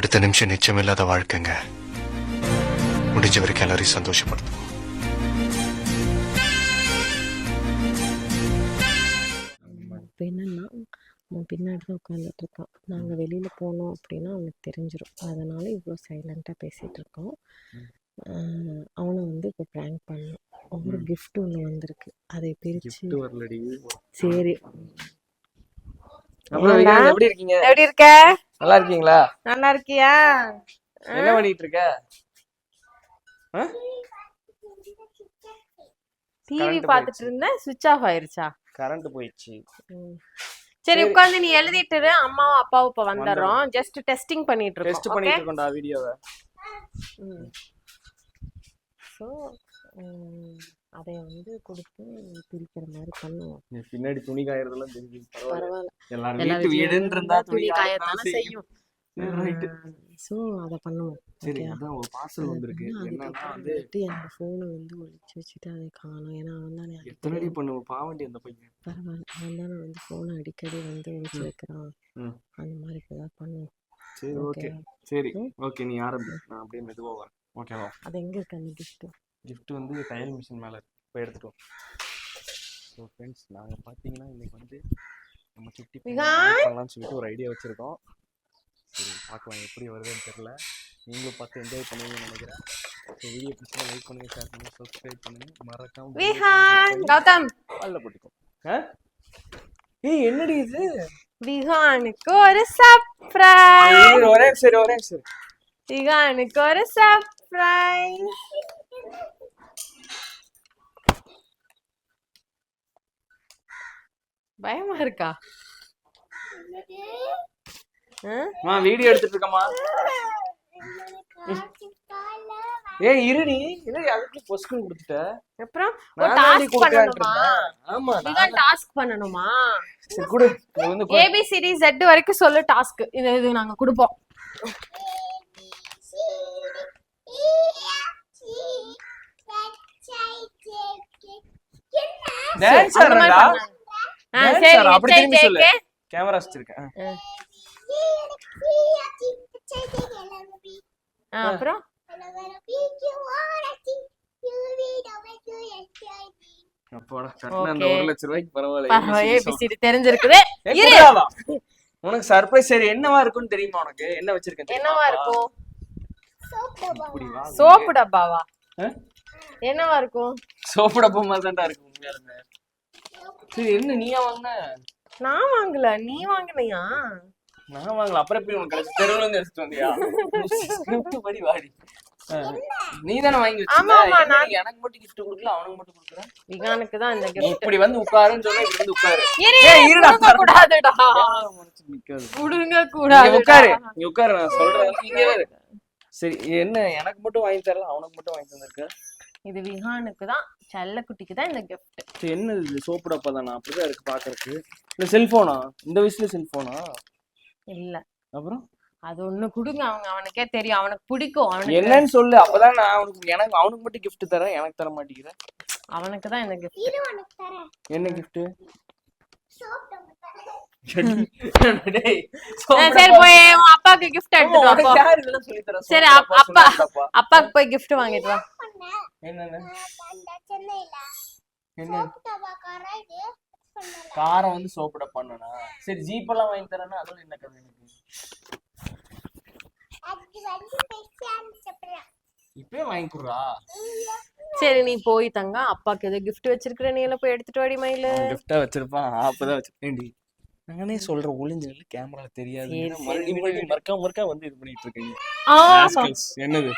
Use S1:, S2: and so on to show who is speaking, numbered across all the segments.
S1: அடுத்த நிமிஷம் நிச்சயமில்லாத வாழ்க்கைங்க. முடிஞ்ச வரைக்கும் எல்லாரையும் சந்தோஷப்படுத்தும்.
S2: இப்போ என்னன்னா அவன் பின்னாடி தான் உட்காந்துட்டு இருக்கான். நாங்கள் வெளியில் போனோம் அப்படின்னா அவனுக்கு தெரிஞ்சிடும். அதனால இவ்வளோ சைலண்ட்டாக பேசிகிட்டு இருக்கோம். அவனை வந்து இப்போ ப்ராங்க் பண்ணோம். ஒரு கிஃப்ட் ஒன்று வந்திருக்கு, அதை பிரித்து. சரி,
S3: எப்படி இருக்கீங்க?
S2: எப்படி இருக்க?
S3: நல்லா இருக்கீங்களா?
S2: நல்லா இருக்கியா?
S3: என்ன பண்ணிட்டு இருக்க?
S2: டிவி பார்த்துட்டு இருந்தேன், சுவிட்ச் ஆஃப் ஆயிருச்சா?
S3: கரண்ட் போயிடுச்சு.
S2: சரி, உட்கார்ந்து நீ எழுதிட்டு இரு. அம்மாவும் அப்பாவும் இப்ப வந்துடுறோம். ஜஸ்ட் டெஸ்டிங் பண்ணிட்டு இருக்கோம்.
S3: டெஸ்ட் பண்ணிட்டு இருக்கோம்டா வீடியோவை.
S2: சோ அதை வந்து கொடுத்து பிரிக்கிற மாதிரி பண்ணுவோம்.
S3: பின்னாடி துணி காயறதெல்லாம் தெரியுது.
S2: பரவாயில்ல,
S3: எல்லாரும் வீடுன்னு இருந்தா
S2: துணி காயத்தானே செய்யும். சோ அதை பண்ணுவோம்.
S3: சரி, அதான் ஒரு பார்சல் வந்திருக்கு. என்னன்னா வந்து
S2: என்னோட போனை வந்து ஒளிச்சு வச்சுட்டு அதை காணும். ஏன்னா அவன் தானே
S3: எத்தனை பண்ணுவோம் பாவண்டி அந்த பையன்.
S2: பரவாயில்ல, அவன் தானே வந்து போனை அடிக்கடி வந்து ஒளிச்சு வைக்கிறான். அந்த மாதிரி ஏதாவது பண்ணுவோம்.
S3: சரி, ஓகே. சரி, ஓகே, நீ ஆரம்பி, நான் அப்படியே மெதுவா வரேன். ஓகேவா?
S2: அது எங்க இருக்கு அந்த
S3: கிஃப்ட் வந்து தையல் மிஷின் மேல போய் எடுத்துட்டோம். ஸோ ஃப்ரெண்ட்ஸ், நாங்கள் பார்த்தீங்கன்னா இன்னைக்கு வந்து நம்ம கிஃப்ட் பண்ணலாம்னு சொல்லிட்டு ஒரு ஐடியா வச்சுருக்கோம். சரி, பார்க்கலாம் எப்படி வருதுன்னு தெரியல. நீங்களும் பார்த்து என்ஜாய் பண்ணுவீங்கன்னு நினைக்கிறேன். ஸோ வீடியோ பிடிச்சா லைக் பண்ணுங்கள், ஷேர் பண்ணுங்கள், சப்ஸ்கிரைப் பண்ணுங்கள், மறக்காம
S2: கௌதம்
S3: காலில் போட்டுக்கோ. ஏய், என்னடி இது?
S2: விஹானுக்கு ஒரு சர்ப்ரைஸ்.
S3: ஒரே சரி.
S2: விஹானுக்கு ஒரு சர்ப்ரைஸ். பயமா இருக்கா?
S3: வீடியோ எடுத்துட்டு இருக்கமா? ஏய், இருடி, இல்ல அதுக்கு பொஸ்கன் கொடுத்துட்ட.
S2: அப்புறம் ஒரு டாஸ்க் பண்ணனுமா?
S3: ஆமா,
S2: நான் டாஸ்க் பண்ணனுமா?
S3: சரி குடு. வந்து
S2: ABCD Z வரைக்கும் சொல்லு டாஸ்க். இது நாங்க கொடுப்போம்.
S3: டான்சர் ரடா.
S2: சரி,
S3: அப்படி திரும்பி சொல்லு. கேமரா வச்சிருக்கேன்.
S2: அப்புறம்
S3: அப்போடா, கட்டன அந்த 1 லட்சம் ரூபாய்க்கு பரவாயில்லை.
S2: ABCD தெரிஞ்சிருக்குது.
S3: உனக்கு சர்ப்ரைஸ். சரி, என்னவா இருக்குன்னு தெரியுமா உனக்கு? என்ன வச்சிருக்கேன்?
S2: என்னவா இருக்கும்? சோப்பு டப்பாவா? என்னவா இருக்கும்?
S3: சோப்பு டப்பா மாதிரி தான்டா இருக்கு உண்மையாலுமே. சரி, என்ன நீயா வாங்குன?
S2: நான் வாங்கல, நீ வாங்குனியா?
S3: நான் வாங்கல. அப்புறம் எப்படி உனக்கு கிடைச்சு? தெருவுல இருந்து எடுத்துட்டு வந்தியா? ஸ்கிரிப்ட் படி வாடி. நீ தானே வாங்கி வச்சிருக்க. எனக்கு மட்டும் கிஃப்ட் கொடுக்கல, அவனுக்கு மட்டும் கொடுக்குற.
S2: விகானுக்கு தான் இந்த கிஃப்ட்.
S3: இப்படி வந்து உட்காருன்னு சொன்னா இப்படி வந்து உட்காரு.
S2: இருடா, கூடாதுடா. குடுங்க கூடாது.
S3: உட்காரு, நீ உட்காரு, நான் சொல்றேன். இங்கே வரு. சரி, என்ன எனக்கு மட்டும் வாங்கி தரல, அவனுக்கு மட்டும் வாங்கி தந்திருக்க?
S2: இது விகானுக்கு தான், செல்லக்குட்டிக்கு தான் இந்த கிஃப்ட்.
S3: சரி, என்ன இது? சோப்பு டப்பா தானா? அப்படிதான் இருக்கு பாக்குறதுக்கு. இல்ல செல்போனா? இந்த வயசுல செல்போனா?
S2: இல்ல.
S3: அப்புறம்
S2: அது ஒண்ணு குடுங்க, அவனுக்கே தெரியும், அவனுக்கு பிடிக்கும். அவனுக்கு
S3: என்னன்னு சொல்லு, அப்பதான் நான் அவனுக்கு மட்டும் கிஃப்ட் தரேன், எனக்கு தர மாட்டேங்கிறேன்.
S2: அவனுக்கு தான் இந்த கிஃப்ட்.
S3: என்ன கிஃப்ட்?
S2: சரி, போய் உன் அப்பாக்கு கிஃப்ட் எடுத்துட்டு வா. சரி, அப்பாக்கு போய் கிஃப்ட் வாங்கிட்டு வா.
S3: என்ன காரம் வந்து சோப்பிட பண்ணனா? சரி, ஜீப் எல்லாம் வாங்கி தரேன்னா அதுல என்ன கதை? இப்பவே வாங்கி குடுறா.
S2: சரி, நீ போய் தங்க. அப்பாக்கு ஏதோ கிஃப்ட் வச்சிருக்கிற, நீ எல்லாம் போய் எடுத்துட்டு வாடி. மயில
S3: கிஃப்டா வச்சிருப்பான், அப்பதான் வச்சிருக்கேன்டி. நானே சொல்றேன், ஒளிஞ்சு கேமரால தெரியாது. மறுபடியும் மறுக்கா வந்து இது பண்ணிட்டு இருக்கீங்க. என்னது?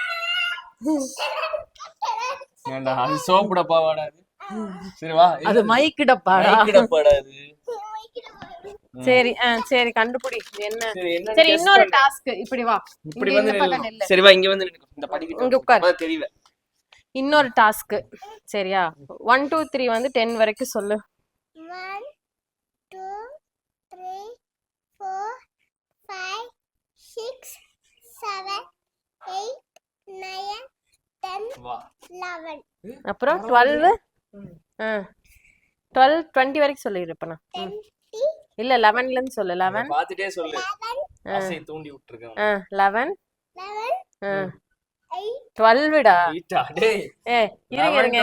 S3: ஏண்டா, அது சோப்பு டப்பாவாடா? சரி வா,
S2: அது மைக் டப்பாடா. சரி, சரி, கண்டுபிடி என்ன. சரி, இன்னொரு டாஸ்க். இப்படி வா,
S3: இப்படி வந்து. சரி வா, இங்க வந்து இந்த படிக்கிட்டு
S2: இங்க உட்கார்.
S3: தெரியல.
S2: இன்னொரு டாஸ்க். சரியா? 1 2 3 வந்து 10 வரைக்கும் சொல்லு. 1 2 3 4 5 6 7 8 9 10 11. அப்புறம் 12 20 வரைக்கும் சொல்லிரு. இப்ப நான் இல்ல 11ல இருந்து சொல்லு. 11
S3: பாத்துட்டே சொல்லு. ஆசையை தூண்டி விட்டுருக்கேன்.
S2: 11 12டா.
S3: டேய்
S2: இருங்க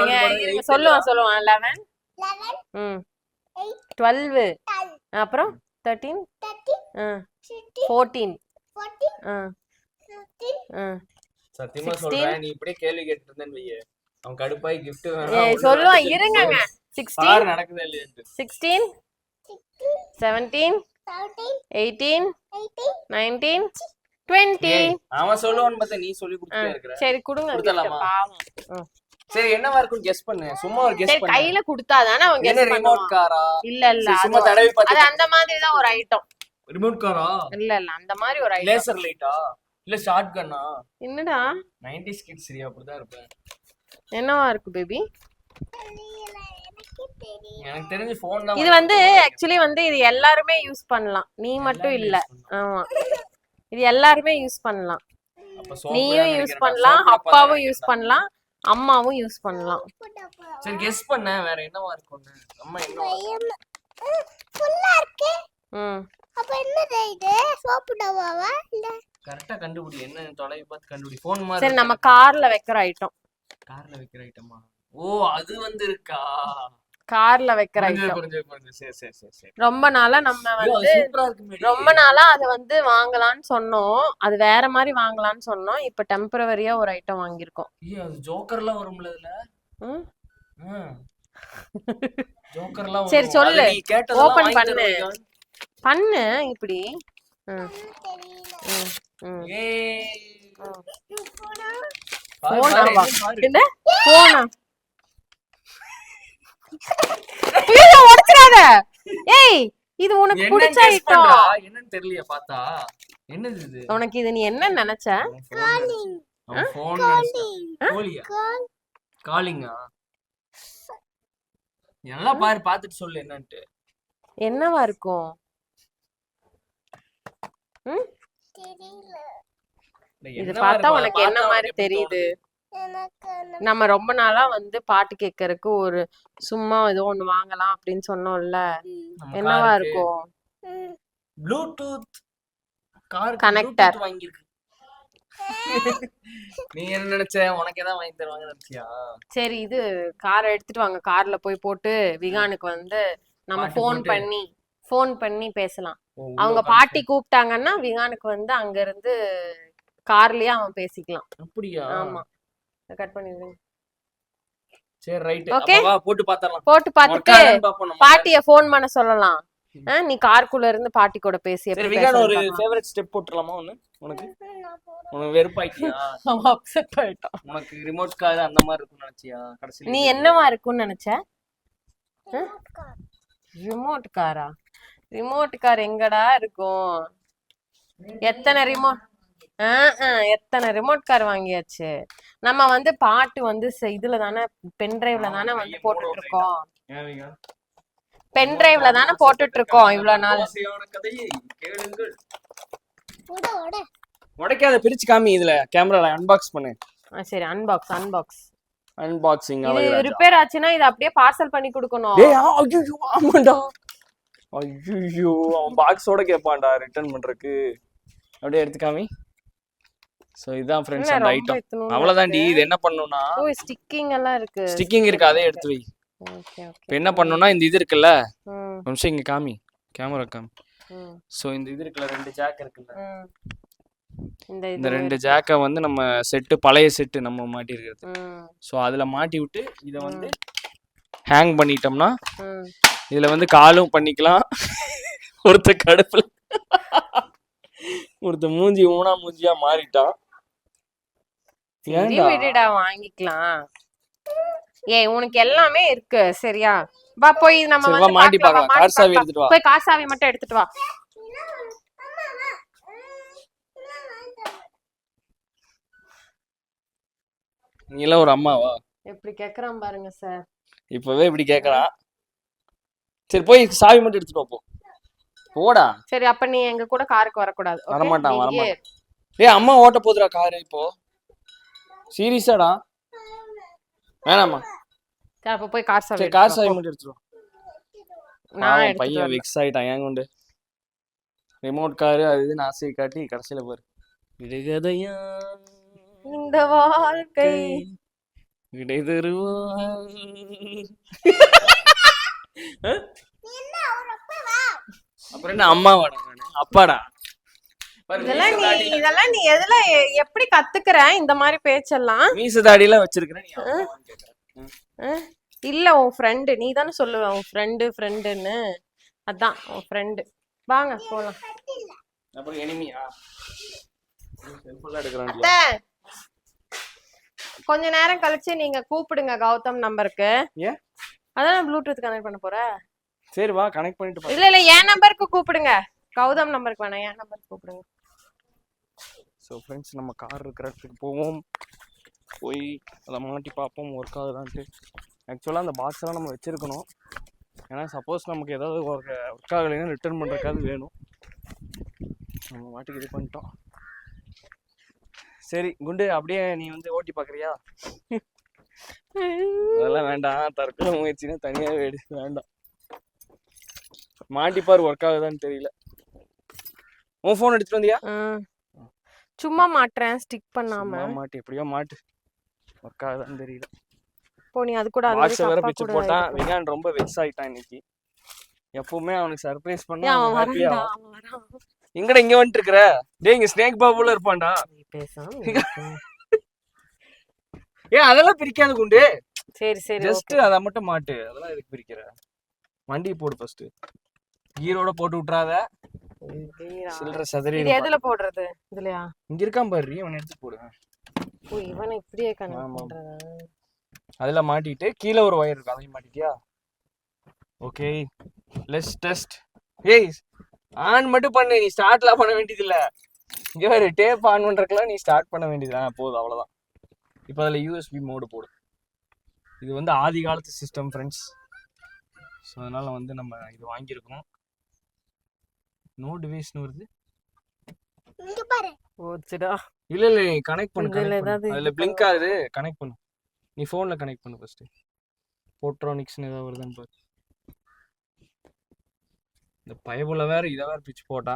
S2: சொல்லுவான் 11 12 அப்புறம் 13 14
S3: சத்தியமா சொல்றேன், நீ இப்படியே கேள்வி கேட்டு இருந்தேன்னு அவன் கடுப்பாய் gift
S2: சொல்லுவான். இருங்கங்க. 16
S3: நடக்குதா இல்லையா?
S2: 16 17 18 19 20.
S3: அவன் சொல்லுவான்னு பார்த்தா நீ சொல்லி கொடுத்துட்டே இருக்கற.
S2: சரி கொடுங்க. பாவம்.
S3: சரி என்னவா இருக்கும் கெஸ் பண்ணு. சும்மா ஒரு கெஸ் பண்ணு.
S2: கையில கொடுத்தாதானே அவன் கெஸ் பண்ணுவான்.
S3: ரிமோட் காரா?
S2: இல்ல
S3: சும்மா தடவி பார்த்து.
S2: அது அந்த மாதிரி தான் ஒரு ஐட்டம்.
S3: ரிமோட் காரா?
S2: இல்ல அந்த மாதிரி ஒரு ஐட்டம்.
S3: லேசர் லைட்டா? இல்ல ஷார்ட் கன்னா?
S2: என்னடா
S3: 90s கிட்ஸ் சரியா அப்படிதான் இருப்பேன்.
S2: என்னவா இருக்கு பேபி?
S3: எனக்கு தெரிஞ்ச ஃபோன் தான்.
S2: இது வந்து एक्चुअली வந்து இது எல்லாரும் யூஸ் பண்ணலாம். நீ மட்டும் இல்ல. ஆமா. இது எல்லாரும் யூஸ் பண்ணலாம். நீயும் யூஸ் பண்ணலாம், அப்பாவும் யூஸ் பண்ணலாம், அம்மாவும் யூஸ் பண்ணலாம்.
S3: சரி கெஸ் பண்ண வேற என்னவா இருக்கும்னு. அம்மா என்ன
S4: ஃபுல்லா இருக்கு. அப்ப என்னது இது? சோப்பு டப்பாவா இல்ல?
S3: கரெக்ட்டா கண்டுபிடி. என்ன தொலைவி பார்த்து கண்டுபிடி. ஃபோன் மாதிரி.
S2: சரி நம்ம கார்ல வைக்கிற ஐட்டம்.
S3: கார்ல வைக்கிற ஐட்டமா? ஓ அது வந்து இருக்கா?
S2: கார்ல வைக்கிற ஐட்டம்.
S3: சரி.
S2: ரொம்ப நாளா நம்ம வந்து ரொம்ப நாளா அத வந்து வாங்கலாம்னு சொன்னோம். அது வேற மாதிரி வாங்கலாம்னு சொன்னோம். இப்ப டெம்பரவரியா ஒரு ஐட்டம் வாங்கியிருக்கோம்.
S3: அது ஜோக்கர்லாம் வரும்ல இதுல? ஜோக்கர்லாம்
S2: சரி சொல்லு. ஓபன் பண்ணு இப்படி. ஏய் இது உனக்கு பிடிச்ச ஐட்டம்.
S3: என்னன்னு தெரியலையா பார்த்தா? என்னது இது?
S2: உனக்கு இது நீ என்ன நினைச்ச?
S3: காலிங்கா? நல்லா பாரு, பாத்துட்டு சொல்லு என்னன்ட்டு.
S2: என்னவா இருக்கும்? இது பார்த்தா உனக்கு என்ன மாதிரி தெரியுது? நம்ம ரொம்ப நாளா வந்து பாட்டு கேட்கறதுக்கு ஒரு சும்மா ஏதோ ஒண்ணு வாங்கலாம் அப்படின்னு சொன்னோம்ல. என்னவா இருக்கும்?
S3: ப்ளூடூத்
S2: கனெக்டர்
S3: வாங்கிருக்கு. நீ என்ன நினைச்ச? உனக்கு ஏதாவது வாங்கி தருவாங்க நினைச்சியா?
S2: சரி இது காரை எடுத்துட்டு வாங்க. கார்ல போய் போட்டு விகானுக்கு வந்து நம்ம ஃபோன் பண்ணி பேசலாம். அவங்க பாட்டி கூப்பிட்டாங்கன்னா விகானுக்கு வந்து அங்க இருந்து கார்லயே அவன் பேசிக்கலாம்.
S3: அப்படியா?
S2: ஆமா கட் பண்ணிடுங்க.
S3: சரி ரைட்.
S2: ஓகே
S3: வா போட்டு பார்த்தறலாம்.
S2: போட்டு பார்த்துட்டு பாட்டியை ஃபோன் பண்ண சொல்லலாம். நீ கார்க்குள்ள இருந்து பாட்டி கூட பேசி.
S3: சரி விகான் ஒரு ஃபேவரட் ஸ்டெப் போட்டுறலாமா ஒன்னு? உனக்கு வெறுப்பாயிட்டியா?
S2: அவன் அப்செட் ஆயிட்டான்.
S3: உனக்கு ரிமோட் கார் அந்த மாதிரி இருக்கும்னு நினைச்சியா? கடைசில
S2: நீ என்னவா இருக்கும்னு நினைச்ச? ரிமோட் காரா? ரிமோட் கார் எங்கடா இருக்கும்? எத்தனை ரிமோட் கார் வாங்கியாச்சு. நம்ம வந்து பாட்டு வந்து இதுல தானே பென்டிரைவ்ல தானே வந்து போட்டுட்டு இருக்கோம். பென்டிரைவ்ல தானே போட்டுட்டு இருக்கோம் இவ்வளவு நாள்.
S3: உடைக்காத, பிரிச்சு காமி. இதுல கேமரால அன்பாக்ஸ் பண்ணு.
S2: சரி
S3: அன்பாக்சிங்.
S2: இது ரிப்பேர் ஆச்சுன்னா இது அப்படியே பார்சல் பண்ணி கொடுக்கணும்.
S3: டேய் ஐயோ ஆமாடா. ஐயோ அவன் பாக்ஸோட கேட்பான்டா ரிட்டர்ன் பண்றதுக்கு. அப்படியே எடுத்து காமி. சோ இதான் फ्रेंड्स அந்த ஐட்டம். அவ்வளவுதான்டி. இது என்ன பண்ணனும்னா
S2: ஸ்டிக்கிங் எல்லாம் இருக்கு.
S3: ஸ்டிக்கிங் இருக்கு, அதே எடுத்து வை.
S2: ஓகே
S3: இப்போ என்ன பண்ணனும்னா இந்த இது இருக்குல்ல, நிமிஷம் இங்க காமி, கேமரா காமி. சோ இந்த இது இருக்குல்ல, ரெண்டு ஜாக் இருக்குல்ல, இந்த ரெண்டு ஜாக்கை வந்து நம்ம செட்டு, பழைய செட்டு நம்ம மாட்டி இருக்கிறது. சோ அதுல மாட்டி விட்டு இத வந்து ஹேங் பண்ணிட்டோம்னா இதுல வந்து காலும் பண்ணிக்கலாம். ஒருத்த கடுப்புல ஒருத்த மூஞ்சி ஊனா மூஞ்சியா மாறிட்டான்.
S2: விடுடா வாங்கிக்கலாம். ஏய் உனக்கு எல்லாமே இருக்கு சரியா? வா போய் நம்ம வந்து
S3: மாட்டி பார்க்கலாம். கார் சாவி எடுத்துட்டு வா.
S2: போய் கார் சாவி மட்டும் எடுத்துட்டு வா.
S3: நீ எல்லாம் ஒரு அம்மாவா?
S2: எப்படி கேக்குறான் பாருங்க சார்.
S3: இப்பவே இப்படி கேக்குறான். சரி போய் சாவி மட்டும் எடுத்துட்டு வா போ. போடா.
S2: சரி அப்ப நீ எங்க கூட காருக்கு வர கூடாது.
S3: வர மாட்டான். ஏய் அம்மா ஓட்ட போதுடா கார் இப்போ. சீரியஸாடா? வேணாமா?
S2: சரி அப்ப போய் கார் சாவி.
S3: சரி கார் சாவி மட்டும் எடுத்துட்டு வா. நான் பையன் வெக்ஸ் ஆயிட்டான் ஏன் கொண்டு. ரிமோட் காரு அது இதுன்னு ஆசையை காட்டி கடைசியில பாரு விடுகதையா
S2: இந்த வாழ்க்கை
S3: விடை தருவா. அப்புறம் என்ன அம்மாவாடா நானு அப்பாடா பாரு,
S2: இதெல்லாம் நீ எதுல எப்படி கத்துக்கிற இந்த மாதிரி பேச்செல்லாம்?
S3: மீச தாடியெல்லாம் வச்சிருக்கிறேன் நீ அம்மாவான்னு கேக்குற.
S2: இல்ல உன் ஃப்ரெண்டு நீ தானே சொல்லுவ உன் ஃப்ரெண்டுன்னு. அதான் உன் ஃப்ரெண்டு. வாங்க போலாம்.
S3: அப்புறம் எனிமியா செல்ஃபெல்லாம் எடுக்கிறான்.
S2: அத்தை, கொஞ்ச நேரம் கழிச்சு நீங்க கூப்பிடுங்க கௌதம் நம்பருக்கு.
S3: ஏன்?
S2: அதான் ப்ளூடூத் கனெக்ட் பண்ண போறேன்.
S3: சரி வா கனெக்ட் பண்ணிட்டு பா.
S2: இல்ல என் நம்பருக்கு கூப்பிடுங்க, கௌதம் நம்பருக்கு வேணாம், என் நம்பருக்கு கூப்பிடுங்க.
S3: ஸோ ஃப்ரெண்ட்ஸ் நம்ம கார் இருக்கிற இடத்துக்கு போவோம், போய் அதை மாட்டி பார்ப்போம் ஒர்க் ஆகுதான்ட்டு. ஆக்சுவலாக அந்த பாக்ஸ்லாம் நம்ம வச்சுருக்கணும், ஏன்னா சப்போஸ் நமக்கு ஏதாவது ஒர்க் ஆகலைன்னா ரிட்டர்ன் பண்ணுறக்காவது வேணும். நம்ம மாட்டிக்கு இது பண்ணிட்டோம். சரி குண்டு அப்படியே நீ வந்து ஓட்டி பார்க்குறியா? அதெல்லாம் வேண்டாம், தற்கொலை முயற்சினா தனியாகவே வேண்டாம். மாட்டிப்பார் ஒர்க் ஆகுதான்னு தெரியல. உன் ஃபோன் எடுத்துட்டு வந்தியா?
S2: சும்மா மாட்டுறேன், ஸ்டிக் பண்ணாம.
S3: மாட்டு எப்படியோ மாட்டு, ஒர்க் ஆகுதான்னு தெரியல.
S2: போ நீ அது கூட
S3: பாக்ஸ் வேற பிச்சு போட்டான். விகான் ரொம்ப வெக்ஸ் ஆயிட்டான் இன்னைக்கு. எப்பவுமே அவனுக்கு சர்ப்ரைஸ் பண்ணா அவன் ஹாப்பியா. எங்கடா இங்க வந்துட்டு இருக்கற? டேய் இங்க ஸ்னேக் பாபுல இருப்பான்டா.
S2: நீ பேசாம.
S3: அதெல்லாம் பிரிக்காத குண்டு.
S2: சரி சரி
S3: ஜஸ்ட் அத மட்டும் மாட்டு. அதெல்லாம் எதுக்கு பிரிக்கிற? வண்டி போடு ஃபர்ஸ்ட். கீரோட போட்டு விட்றாத. சில்ற சதறி.
S2: இது எதுல போடுறது? இதுலயா?
S3: இங்க இருக்கான் பாரு, இவன் எடுத்து போடு.
S2: ஓ இவனை இப்படியே கனெக்ட் பண்றதா?
S3: அதுல மாட்டிட்டு கீழ ஒரு வயர் இருக்கு, அதையும் மாட்டிட்டியா? Okay let's test. ஏய் ஆன் மட்டும் பண்ணு, நீ ஸ்டார்ட்லாம் பண்ண வேண்டியது இல்ல. இங்க வேற டேப் ஆன் பண்றதுக்குலாம் நீ ஸ்டார்ட் பண்ண வேண்டியதுதான், போதும் அவ்வளவுதான். இப்போ அதுல யூஎஸ்பி மோடு போடு. இது வந்து ஆதி காலத்து சிஸ்டம் ஃப்ரெண்ட்ஸ். ஸோ அதனால வந்து நம்ம இது வாங்கியிருக்கோம். நோ டிவைஸ்னு வருது.
S4: இங்க பாரு.
S2: ஓச்சுடா.
S3: இல்ல இல்ல நீ கனெக்ட் பண்ணு.
S2: ஏதாவது
S3: அதுல பிளிங்க் ஆகுது, கனெக்ட் பண்ணு. நீ போன்ல கனெக்ட் பண்ணு ஃபர்ஸ்ட். போட்ரானிக்ஸ்னு ஏதாவது வருதுன்னு பாரு. இந்த பயபுல வேற இத வேற பிச்சு போட்டா.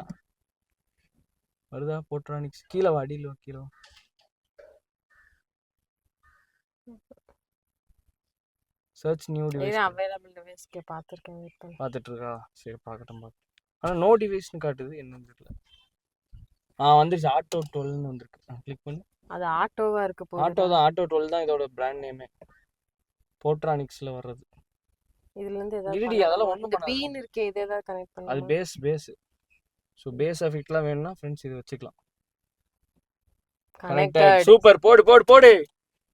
S3: வருதா போட்ரானிக்ஸ்? கீழ வா, அடியில வா, கீழ வா. Search new device.
S2: Available device கே பாத்துர்க்கேன், வெயிட் பண்ணு.
S3: பாத்துட்டு இருக்கா? சரி பார்க்கட்டும் பாக்க. ஆனா நோ டிவைஸ்னு காட்டுது, என்னன்னு தெரியல. வந்துருச்சு, ஆட்டோ 12ன்னு வந்திருக்கு. கிளிக் பண்ணு.
S2: அது ஆட்டோவா இருக்கு போல.
S3: ஆட்டோ தான், ஆட்டோ 12 தான் இதோட பிராண்ட் நேமே. போட்ரானிக்ஸ்ல வர்றது.
S2: இதுல இருந்து ஏதாவது
S3: இல்லடி அதெல்லாம் ஒண்ணும் பண்ணாத.
S2: பீன் இருக்கே, இது ஏதாவது கனெக்ட் பண்ணு.
S3: அது பேஸ். சோ பேஸ் எஃபெக்ட்லாம் வேணும்னா फ्रेंड्स இது வச்சுக்கலாம்.
S2: கனெக்டட்.
S3: சூப்பர், போடு.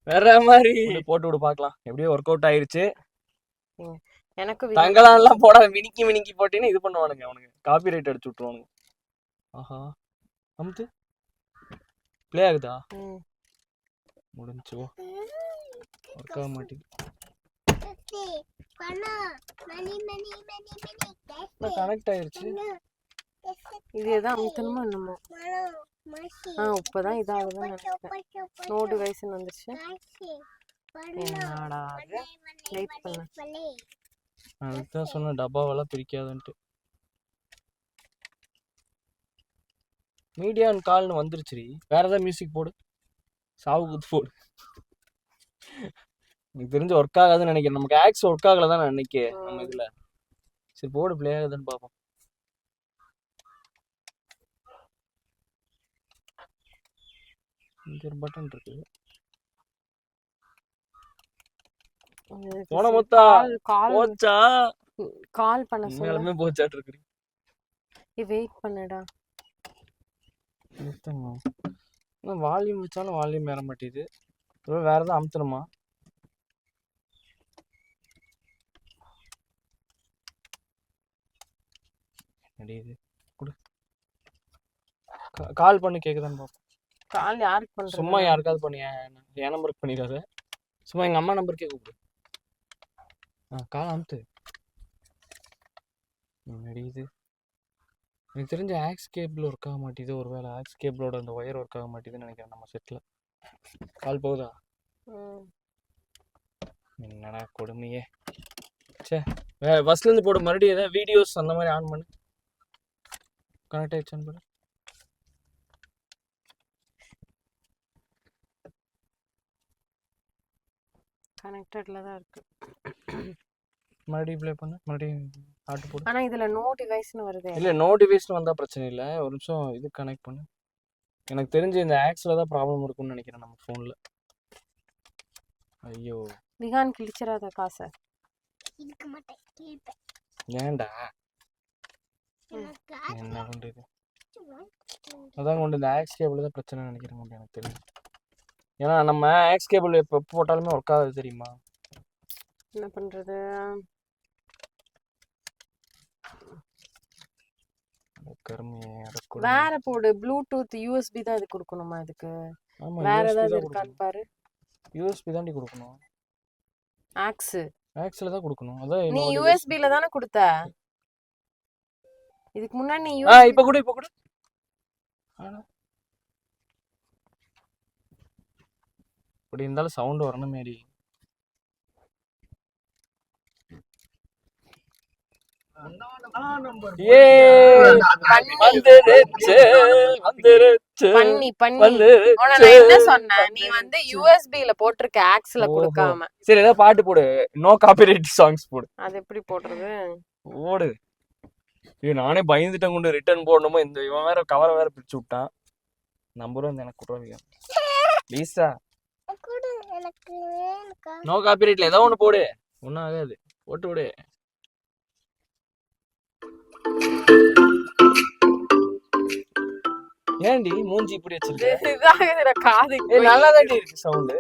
S3: வேற மாதிரி போட்டு விடு பார்க்கலாம். எப்படியோ ஒர்க் அவுட் ஆயிருச்சு.
S2: எனக்கு
S3: தங்கலாம் போடாத, மினிக்கி போட்டீங்கன்னா இது பண்ணுவானுங்க அவனுங்க, காப்பிரைட் அடிச்சு விட்டுருவானுங்க. ஆஹா அமுத்து. ப்ளே ஆகுதா? முடிஞ்சு. ஒர்க் ஆக மாட்டேங்குது. கனெக்ட் ஆயிருச்சு.
S2: இது எதா அமுத்தணுமா என்னமோ? இப்பதான் இதாகுதுன்னு நினைக்கிறேன். நோ டிவைஸ்னு வந்துருச்சு. என்னடா அது? வெயிட் பண்ணு.
S3: அதுதான் சொன்ன டப்பாவெல்லாம் பிரிக்காதுன்ட்டு. Media and கால்னு வந்துருச்சுடி. வேற ஏதாவது மியூசிக் போடு, சாவு குத்து போடு. எனக்கு தெரிஞ்சு ஒர்க் ஆகாதுன்னு நினைக்கிறேன். நமக்கு ஆக்ஸ் ஒர்க் ஆகல தான் நினைக்கிறேன் நம்ம இதுல. சரி போடு, பிளே ஆகுதுன்னு பார்ப்போம். இங்க ஒரு பட்டன் இருக்கு. போன மொத்தா போச்சா?
S2: கால் பண்ண சொல்ல.
S3: எல்லாமே போச்சாட்டு இருக்கு.
S2: வெயிட் பண்ணுடா.
S3: நிறுத்தமா. வால்யூம் வச்சாலும் வால்யூம் ஏற மாட்டேங்குது. வேற ஏதாவது அமுத்தணுமா? இது குடு. கால் பண்ணி கேக்குதான்னு பாப்போம்.
S2: கால் யாருக்கு பண்ற?
S3: சும்மா யாருக்காவது பண்ணி, என் நம்பருக்கு பண்ணிடாத. சும்மா எங்க அம்மா நம்பருக்கே கூப்பிடு. கால் அமுத்து. இது எனக்கு தெரிஞ்ச ஆக்ஸ் கேபிள் ஒர்க் ஆக மாட்டேது. ஒருவேளை ஆக்ஸ் கேபிளோட அந்த ஒயர் ஒர்க் ஆக மாட்டேதுன்னு நினைக்கிறேன் நம்ம செட்டில். கால் போகுதா? என்னடா கொடுமையே. சே ஃபர்ஸ்ட்லேருந்து போடு, மறுபடியும் ஏதாவது வீடியோஸ் அந்த மாதிரி ஆன் பண்ணு. கனெக்ட் ஆயிடுச்சான்னு பாரு.
S2: கனெக்டட்ல தான் இருக்கு.
S3: மறுபடியும் ப்ளே பண்ணு, மறுபடியும் ஆட்டு போடு.
S2: ஆனா இதுல நோ டிவைஸ்னு வருதே.
S3: இல்லை நோ டிவைஸ்னு வந்தால் பிரச்சனை இல்லை, ஒரு நிமிஷம் இது கனெக்ட் பண்ணு. எனக்கு தெரிஞ்சு இந்த ஆக்ஸில் தான் ப்ராப்ளம் இருக்கும்னு நினைக்கிறேன் நம்ம ஃபோனில். ஐயோ
S2: விகான் கிழிச்சிடாத காசை.
S4: இருக்க மாட்டேன் கேட்பேன்.
S3: ஏன்டா
S4: எனக்கு
S3: என்ன பண்ணுறது?
S4: ஆச்சுமா.
S3: அதான் கொண்டு இந்த ஆக்ஸ் கேபிள் தான் பிரச்சனை நினைக்கிறேன் கொண்டு எனக்கு தெரியும். ஏன்னா நம்ம ஆக்ஸ் கேபிள் எப்போ போட்டாலுமே ஒர்க் ஆகுது தெரியுமா?
S2: என்ன பண்றது?
S3: கருமையை அடக்கூட.
S2: வேற போடு. ப்ளூடூத் யூஎஸ்பி தான் இது கொடுக்கணுமா இதுக்கு?
S3: ஆமாம்
S2: வேற
S3: யூஎஸ்பி
S2: ஏதாவது
S3: தான்
S2: இருக்கான்னு
S3: கொடுக்கணும்.
S2: பாரு.
S3: யூஎஸ்பி தாண்டி கொடுக்கணும்.
S2: ஆக்ஸ்
S3: ஆக்ஸில் தான் கொடுக்கணும். அதான்
S2: நீ
S3: என்னோட
S2: யூஎஸ்பில தானே கொடுத்த. இதுக்கு முன்னாடி நீ
S3: இப்போ கூட இப்படி இருந்தாலும் சவுண்ட் வரணும் மேடி.
S2: என்ன சொன்ன நீ வந்து யூஎஸ்பில போட்டிருக்க ஆக்ஸ்ல கொடுக்காம.
S3: சரி ஏதாவது பாட்டு போடு, நோ காப்பிரைட் சாங்ஸ் போடு.
S2: அது எப்படி போடுறது?
S3: ஓடு. ஐயோ நானே பயந்துட்டேன் கொண்டு ரிட்டர்ன் போடணுமோ. இந்த இவன் வேற கவரை வேற பிரிச்சு விட்டான். நம்பரும் வந்து எனக்கு கொடுறாங்க ப்ளீஸா.
S4: கொடு எனக்கு வேணுக்கா.
S3: நோ காப்பிரைட்ல ஏதோ ஒன்று போடு, ஒன்றும் ஆகாது, போட்டு விடு. ஏன்டி மூஞ்சி இப்படி வச்சிருக்க?
S2: காது
S3: நல்லா தான் இருக்கு சவுண்ட்.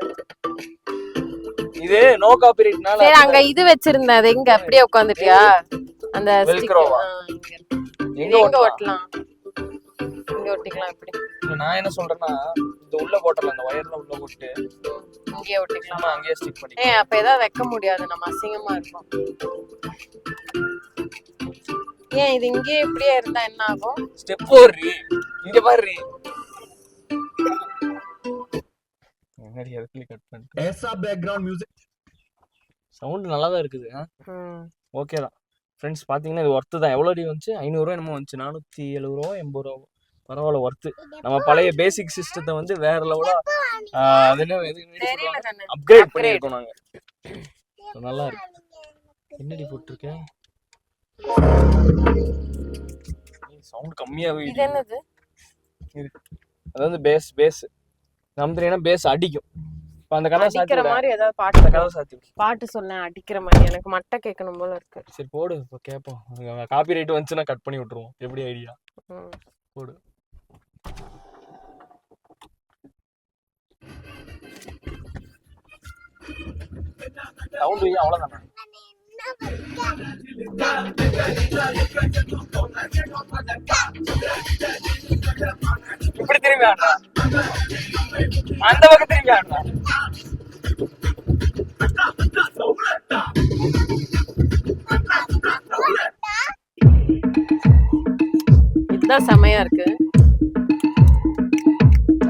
S3: இது நோ காப்பிரைட்னால.
S2: சரி அங்க இது வச்சிருந்த அது எங்க அப்படியே உட்காந்துட்டியா? அந்த
S3: வெல்க்ரோவா?
S2: எங்க ஒட்டலாம்? இங்க ஒட்டிக்கலாம். எப்படி?
S3: நான் என்ன சொல்றேன்னா இந்த உள்ள போட்டலாம், அந்த வயர்ல உள்ள போட்டு
S2: இங்கே ஒட்டிக்கலாம்.
S3: அங்கேயே ஸ்டிக் பண்ணி.
S2: அப்ப ஏதாவது வைக்க முடியாது, நம்ம அசிங்கமா இருக்கும். ஏன் இது இங்கே இப்படியே இருந்தா என்ன ஆகும்?
S3: ஸ்டெப் போடுறீ இங்க பாரு. என்னடி அதுக்குள்ள கட் பண்ணிட்டு ஏசா பேக்ரவுண்ட் மியூசிக் சவுண்ட் நல்லா தான் இருக்குது. ஓகே தான் ஃப்ரெண்ட்ஸ். பார்த்தீங்கன்னா இது ஒர்த்து தான். எவ்வளோ வந்துச்சு? 500 என்னமோ வந்துச்சு. 470 80 ரூபா. பரவாயில்ல ஒர்த்து. நம்ம பழைய பேசிக் சிஸ்டத்தை வந்து வேற லெவலா அப்கிரேட் பண்ணியிருக்கோம் நாங்க. நல்லா இருக்கு. என்னடி போட்டிருக்கேன்? சவுண்ட் கம்மியாவே.
S2: இது என்னது?
S3: அதாவது பேஸ் நம்புறீங்கன்னா பேஸ் அடிக்கும். இப்ப அந்த கதை
S2: அடிக்கிற மாதிரி ஏதாவது பாட்டு சொல்ல. அடிக்கிற மாதிரி எனக்கு மட்டை கேட்கணும் போல இருக்கு.
S3: சரி போடு, இப்போ கேட்போம். காப்பி ரைட் வந்துச்சுன்னா கட் பண்ணி விட்டுருவோம். எப்படி ஐடியா? போடு. சவுண்ட் அவ்வளவுதானே. இப்படி திரும்பி ஆடுறா, அந்த பக்கம் திரும்பி ஆடுறா.
S2: இதுதான் செமையா இருக்கு.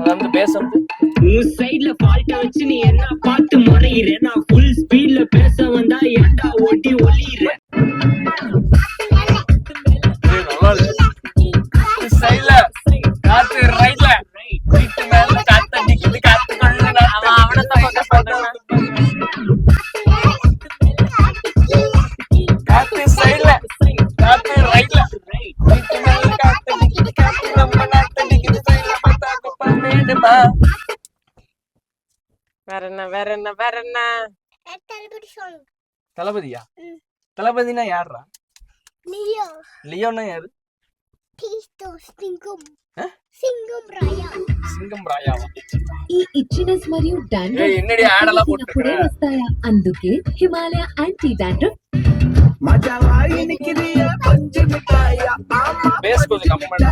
S3: வந்து பேச வந்து
S5: உன் சைடுல ஃபால்ட்ட வச்சு நீ என்ன பார்த்து முறையிற. நான் ஃபுல் ஸ்பீட்ல பேச வந்தா ஏன்டா ஓட்டி ஒளியிற.
S3: நல்லா இருக்கு. சைடுல காத்து ரைட்ல ரைட் மேல காத்து அடிக்குது. காத்து கொள்ள
S2: அவன தான் ஃபோக்கஸ் பண்றான்.
S3: காத்து சைடுல காத்து ரைட்ல ரைட் மேல காத்து அடிக்குது. காத்து நம்ம நாத்து அடிக்குது. சைடுல பார்த்தா கொப்பா வேணுமா?
S2: வேற என்ன?
S3: தளபதியா? தளபதினா யாரா? லியோனா யாரு? సింగం రాయావా?
S6: ఈ ఇచ్చినెస్ మరియు డాండ్రఫ్
S3: என்னடி ஆடலாம் போட்டுருக்க?
S6: వస్తాయా? అందుకే హిమాలయ యాంటీ డాండ్రఫ్
S5: மஜாவா இனிக்குதியா பஞ்சு மிட்டாயா. ஆமா
S3: பேஸ் கொஞ்சம் கம்மி பண்ணு.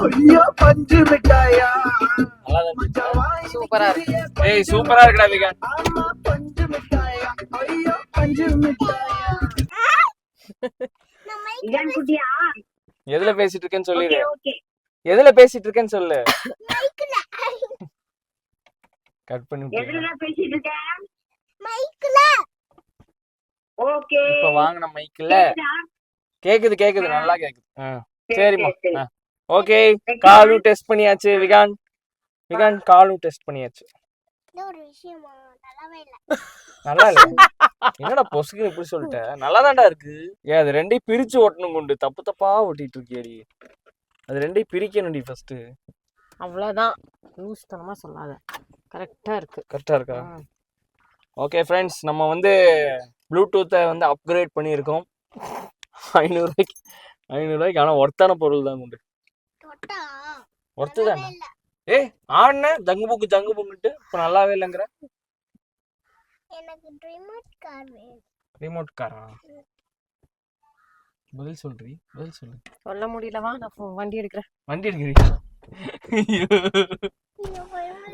S5: ஐயோ பஞ்சு மிட்டாயா.
S3: நல்லா தான்
S2: சூப்பரா இருக்கு.
S3: ஏய் சூப்பரா இருக்குடா விகான்.
S5: ஆமா பஞ்சு மிட்டாயா. ஐயோ பஞ்சு மிட்டாயா.
S4: இதான் குட்டியா
S3: எதுல பேசிட்டு இருக்கேன்னு சொல்லிடு. எதுல பேசிட்டு இருக்கேன்னு சொல்லு. கட் பண்ணி விட்டு.
S4: எதுல பேசிட்டு இருக்க? மைக்ல. ஓகே.
S3: இப்ப வாங்குன மைக்ல கேக்குது நல்லா கேக்குது. சரிம்மா. ஓகே, காலும் டெஸ்ட் பண்ணியாச்சு. விகான் காலும் டெஸ்ட் பண்ணியாச்சு.
S4: ஒரு விஷயமா நல்லாவே இல்ல.
S3: நல்லா இல்ல? என்னடா பொசுக்கு இப்படி சொல்லிட்ட? நல்லாதான்டா இருக்கு. ஏன் அது ரெண்டையும் பிரிச்சு ஓட்டணும் கொண்டு தப்பு தப்பா ஓட்டிட்டு இருக்கியடி. அது ரெண்டையும் பிரிக்கணும்டி ஃபர்ஸ்ட்.
S2: அவ்வளோதான், லூஸ் தனமா சொல்லாத. கரெக்டாக இருக்கு.
S3: கரெக்டா இருக்கா? ஓகே ஃப்ரெண்ட்ஸ், நம்ம வந்து ப்ளூடூத்தை வந்து அப்கிரேட் பண்ணியிருக்கோம். 500 ரூபாய்க்கு. ஆனால் ஒர்த்தான பொருள் தான் உண்டு.
S4: தொட்டா
S3: ஒர்த்து
S4: நல்லாவே
S3: தானே?
S4: இல்ல.
S3: ஏய் ஆடுன ஜங்கு புக்குன்ட்டு இப்போ நல்லாவே இல்லைங்கிற.
S4: எனக்கு ரிமோட் கார் வேணும்.
S3: ரிமோட் காரா? பதில் சொல்லு.
S2: சொல்ல முடியலவா, நான் வண்டி எடுக்கிறேன்.
S3: வண்டி எடுக்கிறீங்க?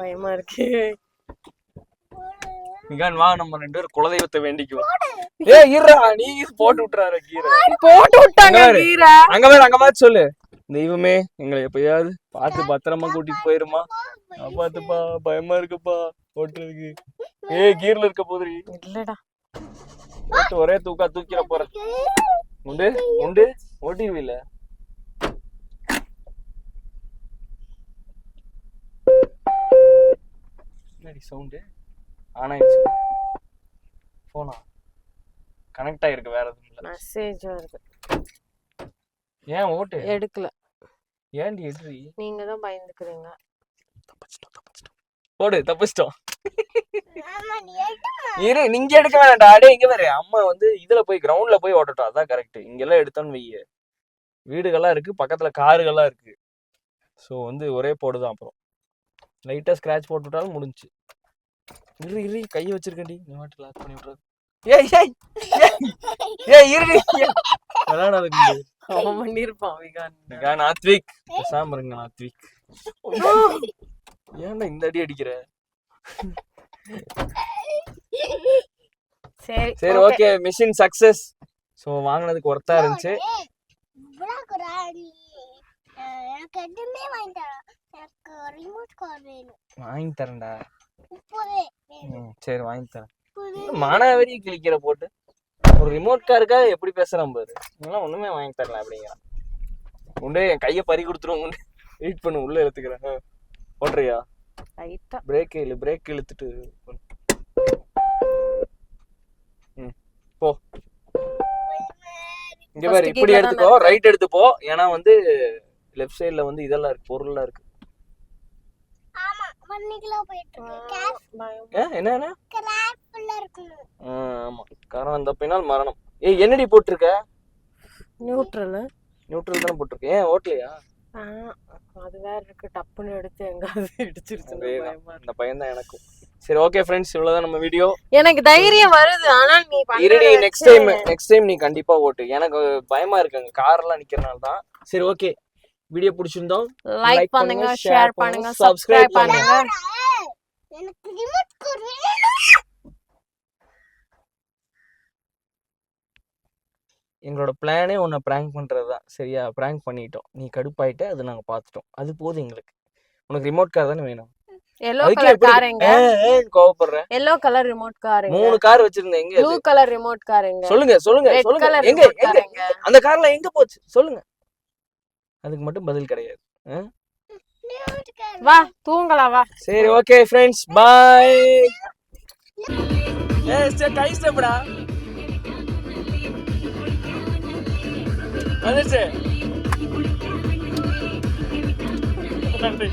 S2: பயமா இருக்கு.
S3: மிகான் வா, நம்ம 2 பேரும் குலதெய்வத்தை வேண்டிக்குவோம். ஏய் இருடா, நீ போட்டு விட்டுறாரு கீரை.
S2: போட்டு விட்டாங்க கீரை.
S3: அங்க மாதிரி சொல்லு. தெய்வமே, எங்களை எப்பயாவது பார்த்து பத்திரமா கூட்டிட்டு போயிருமா? பாத்துப்பா, பயமா இருக்குப்பா ஓட்டுறதுக்கு. ஏய் கீர்ல இருக்க போதுரி.
S2: இல்லடா,
S3: ஒரே தூக்கிட போற. உண்டு ஓட்டிடுவீல? என்னடி சவுண்டு? ஆன் ஆயிடுச்சு. போனா கனெக்ட் ஆயிருக்கு, வேற எதுவும் இல்ல.
S2: மெசேஜ் வருது.
S3: ஏன் ஓட்டு
S2: எடுக்கல?
S3: ஏன்டி எட்ரி?
S2: நீங்க தான் பயந்துக்கிறீங்க.
S3: போடு, தப்பிச்சிட்டோம்.
S4: ஆமா, நீ எடுமா.
S3: இரு, நீங்க எடுக்க வேணாம்டா. அடே இங்க வேற அம்மா வந்து இதுல போய் கிரவுண்ட்ல போய் ஓட்டட்டும். அதான் கரெக்ட். இங்கெல்லாம் எடுத்தோன்னு வைய, வீடுகள்லாம் இருக்கு, பக்கத்துல காருகள்லாம் இருக்கு. ஸோ வந்து ஒரே போடுதான். அப்புறம் லைட்டா ஸ்கிராட்ச் போட்டு விட்டாலும் முடிஞ்சு. இரு கையை வச்சிருக்கேன்டி, நீ வாட்டி லாக் பண்ணி விட்றது. ஏய் இருடி, விளையாடாதுக்கு.
S2: அவன் பண்ணிருப்பான் விகான்.
S3: ஆத்விக் பேசாம இருங்க. ஆத்விக் ஏன்டா இந்த அடி அடிக்கிற? சரி ஓகே, மிஷன் சக்சஸ். ஸோ வாங்கினதுக்கு ஒர்த்தா இருந்துச்சு.
S4: எனக்கு எதுவுமே வாங்கி தர. எனக்கு ரிமோட் கார் வேணும்.
S3: வாங்கி தரேன்டா.
S4: இப்போவே
S3: சரி வாங்கி தரேன். மானாவரி கிளிக்கிற போட்டு ஒரு ரிமோட் காருக்காக எப்படி பேசுறான் பாரு. இதெல்லாம் ஒண்ணுமே வாங்கி தரல அப்படிங்கிறான். உண்டே என் கையை பறி கொடுத்துருவோம். வெயிட் பண்ணு, உள்ள இழுத்துக்கிறேன். ஓட்டுறியா? பிரேக் இழுத்துட்டு போ. இங்க பாரு, இப்படி எடுத்துக்கோ, ரைட் எடுத்துப்போ. ஏன்னா வந்து லெஃப்ட் சைடுல வந்து இதெல்லாம் இருக்கு, பொருள்லாம் இருக்கு.
S4: ஆமா, வண்டிக்குள்ள போயிட்டு இருக்கு.
S3: என்ன
S4: கிராஃப்ட்ல இருக்கு.
S3: ஆமா, காரணம் தப்பினால் மரணம். ஏய் என்னடி போட்டிருக்க?
S2: நியூட்ரல்
S3: தானே போட்டிருக்க. ஏன் ஓட்டலையா?
S2: அது வேற இருக்கு, டப்புன்னு எடுத்து எங்காவது இடிச்சிருச்சு.
S3: இந்த பையன் தான் எனக்கும். சரி ஓகே ஃப்ரெண்ட்ஸ், இவ்வளவுதான் நம்ம வீடியோ.
S2: எனக்கு தைரியம் வருது, ஆனா நீ
S3: இருடி, நெக்ஸ்ட் டைம் நீ கண்டிப்பா ஓட்டு. எனக்கு பயமா இருக்குங்க கார்லாம் நிக்கிறனால தான். சரி ஓகே, வீடியோ பிடிச்சிருந்தோம்
S2: லைக் பண்ணுங்க, ஷேர் பண்ணுங்க, சப்ஸ்கிரைப் பண்ணுங்க.
S4: எனக்கு ரிமோட் கார் வேணும்.
S3: எங்களோட பிளானே உன்னை பிராங்க் பண்றதுதான். சரியா? பிராங்க் பண்ணிட்டோம், நீ கடுப்பாயிட்ட, அது நாங்க பாத்துட்டோம். அது போதும் எங்களுக்கு. உனக்கு ரிமோட் கார் தானே வேணும்.
S2: எல்லோ கலர் கார் எங்க?
S3: கோவப்படுறேன்.
S2: எல்லோ கலர் ரிமோட் கார் எங்க?
S3: 3 கார் வச்சிருந்தேன். எங்க?
S2: ப்ளூ கலர் ரிமோட் கார் எங்க?
S3: சொல்லுங்க. எங்க அந்த கார்ல எங்க போச்சு சொல்லுங்க. அதுக்கு மட்டும் பதில் கிடையாது.
S2: வா தூங்கலாம் வா.
S3: சரி ஓகே ஃப்ரெண்ட்ஸ், பை. கை ஸ்டெப்டா வந்துச்சு. நன்றி.